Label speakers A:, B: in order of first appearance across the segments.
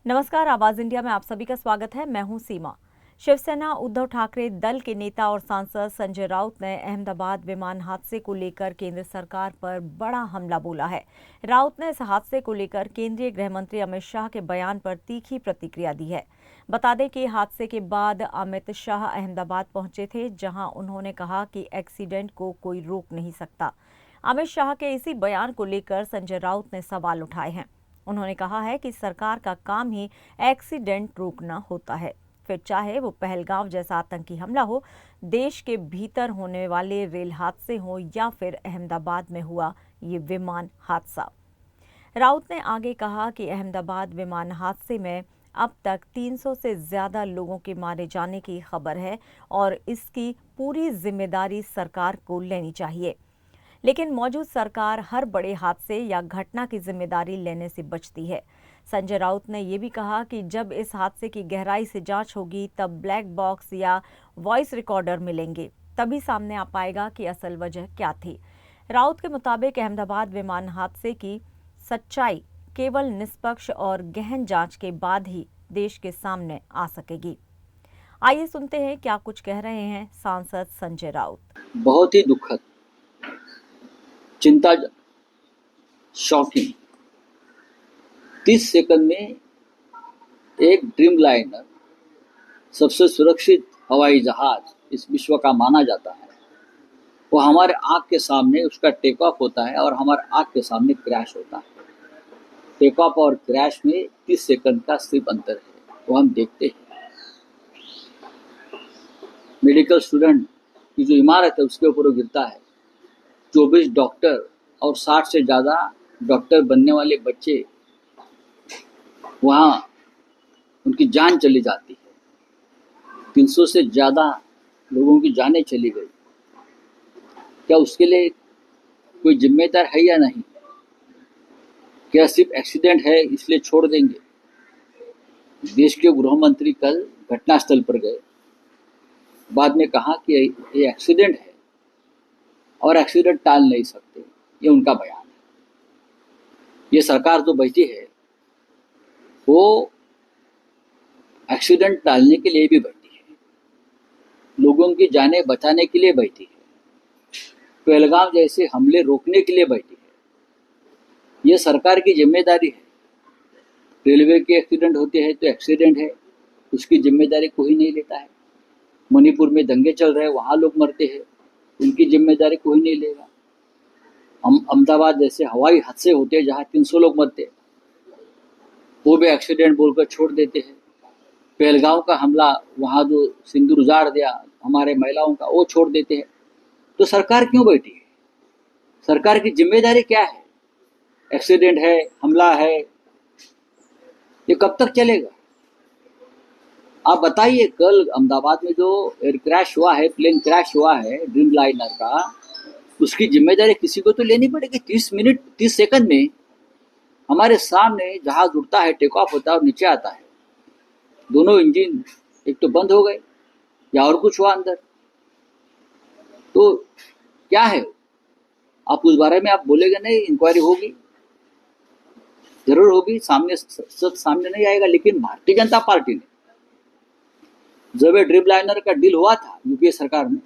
A: नमस्कार, आवाज इंडिया में आप सभी का स्वागत है। मैं हूं सीमा। शिवसेना उद्धव ठाकरे दल के नेता और सांसद संजय राउत ने अहमदाबाद विमान हादसे को लेकर केंद्र सरकार पर बड़ा हमला बोला है। राउत ने इस हादसे को लेकर केंद्रीय गृह मंत्री अमित शाह के बयान पर तीखी प्रतिक्रिया दी है। बता दें कि हादसे के बाद अमित शाह अहमदाबाद पहुंचे थे, जहां उन्होंने कहा कि एक्सीडेंट को कोई रोक नहीं सकता। अमित शाह के इसी बयान को लेकर संजय राउत ने सवाल उठाए हैं। उन्होंने कहा है कि सरकार का काम ही एक्सीडेंट रोकना होता है, फिर चाहे वो पहलगांव जैसा आतंकी हमला हो, देश के भीतर होने वाले रेल हादसे हो या फिर अहमदाबाद में हुआ ये विमान हादसा। राउत ने आगे कहा कि अहमदाबाद विमान हादसे में अब तक 300 से ज्यादा लोगों के मारे जाने की खबर है और इसकी पूरी जिम्मेदारी सरकार को लेनी चाहिए। लेकिन मौजूद सरकार हर बड़े हादसे या घटना की जिम्मेदारी लेने से बचती है। संजय राउत ने यह भी कहा कि जब इस हादसे की गहराई से जांच होगी, तब ब्लैक बॉक्स या वॉइस रिकॉर्डर मिलेंगे, तभी सामने आ पाएगा कि असल वजह क्या थी। राउत के मुताबिक अहमदाबाद विमान हादसे की सच्चाई केवल निष्पक्ष और गहन जांच के बाद ही देश के सामने आ सकेगी। आइए सुनते हैं क्या कुछ कह रहे हैं सांसद संजय राउत।
B: बहुत ही दुखद, चिंता, शॉकिंग। 30 सेकंड में एक ड्रीम लाइनर, सबसे सुरक्षित हवाई जहाज इस विश्व का माना जाता है, वो हमारे आँख के सामने उसका टेक ऑफ होता है और हमारे आँख के सामने क्रैश होता है। टेक ऑफ और क्रैश में 30 सेकंड का सिर्फ अंतर है, वो हम देखते हैं। मेडिकल स्टूडेंट की जो इमारत है उसके ऊपर वो गिरता है। 24 डॉक्टर और 60 से ज़्यादा डॉक्टर बनने वाले बच्चे, वहाँ उनकी जान चली जाती है। 300 से ज़्यादा लोगों की जानें चली गई। क्या उसके लिए कोई जिम्मेदार है या नहीं? क्या सिर्फ एक्सीडेंट है इसलिए छोड़ देंगे? देश के गृह मंत्री कल घटनास्थल पर गए, बाद में कहा कि ये एक्सीडेंट है और एक्सीडेंट टाल नहीं सकते, ये उनका बयान है। ये सरकार जो बैठी है वो एक्सीडेंट टालने के लिए भी बैठी है, लोगों की जानें बचाने के लिए बैठी है, पहलगाम जैसे हमले रोकने के लिए बैठी है। ये सरकार की जिम्मेदारी है। रेलवे के एक्सीडेंट होते हैं तो एक्सीडेंट है, उसकी जिम्मेदारी कोई नहीं लेता है। मणिपुर में दंगे चल रहे हैं, वहाँ लोग मरते हैं, उनकी जिम्मेदारी कोई नहीं लेगा। अहमदाबाद जैसे हवाई हादसे होते हैं जहाँ 300 लोग मरते हैं, वो भी एक्सीडेंट बोलकर छोड़ देते हैं। पहलगांव का हमला, वहाँ जो सिंदूर उजाड़ दिया हमारे महिलाओं का, वो छोड़ देते हैं। तो सरकार क्यों बैठी है? सरकार की जिम्मेदारी क्या है? एक्सीडेंट है, हमला है, ये कब तक चलेगा? आप बताइए, कल अहमदाबाद में जो एयर क्रैश हुआ है, प्लेन क्रैश हुआ है ड्रीम लाइनर का, उसकी जिम्मेदारी किसी को तो लेनी पड़ेगी। 30 सेकंड में हमारे सामने जहाज उड़ता है, टेक ऑफ होता है और नीचे आता है, दोनों इंजन एक तो बंद हो गए या और कुछ हुआ अंदर, तो क्या है? आप उस बारे में आप बोलेंगे नहीं, इंक्वायरी होगी, जरूर होगी, सामने सच सामने नहीं आएगा। लेकिन भारतीय जनता पार्टी ने, जब ये ड्रीम लाइनर का डील हुआ था यूपीए सरकार में,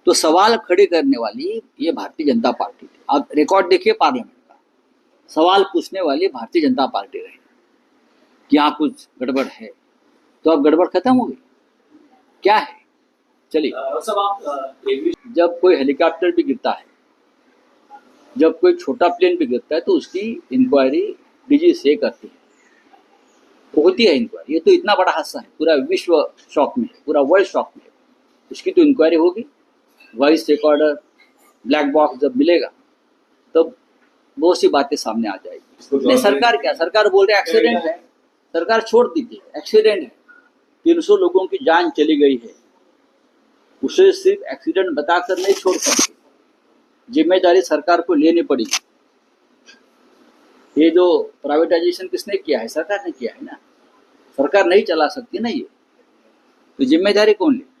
B: तो सवाल खड़े करने वाली ये भारतीय जनता पार्टी थी। आप रिकॉर्ड देखिए पार्लियामेंट का, सवाल पूछने वाली भारतीय जनता पार्टी रही कि यहाँ कुछ गड़बड़ है। तो अब गड़बड़ खत्म हो गई, क्या है? चलिए, जब कोई हेलीकॉप्टर भी गिरता है, जब कोई छोटा प्लेन भी गिरता है, तो उसकी इंक्वायरी डीजी से करती है, होती है इंक्वायरी। ये तो इतना बड़ा हादसा है, पूरा विश्व शॉक में है, पूरा वर्ल्ड शॉक में है, उसकी तो इंक्वायरी होगी। वॉइस रिकॉर्डर, ब्लैक बॉक्स जब मिलेगा तब बहुत सी बातें सामने आ जाएगी। नहीं, सरकार क्या, सरकार बोल रहे एक्सीडेंट है, सरकार छोड़ दीजिए, एक्सीडेंट है, 300 लोगों की जान चली गई है, उसे सिर्फ एक्सीडेंट बताकर नहीं छोड़ सकते, जिम्मेदारी सरकार को लेनी पड़ेगी। ये जो प्राइवेटाइजेशन किसने किया है? सरकार ने किया है ना, सरकार नहीं चला सकती ना ये, तो जिम्मेदारी कौन ले?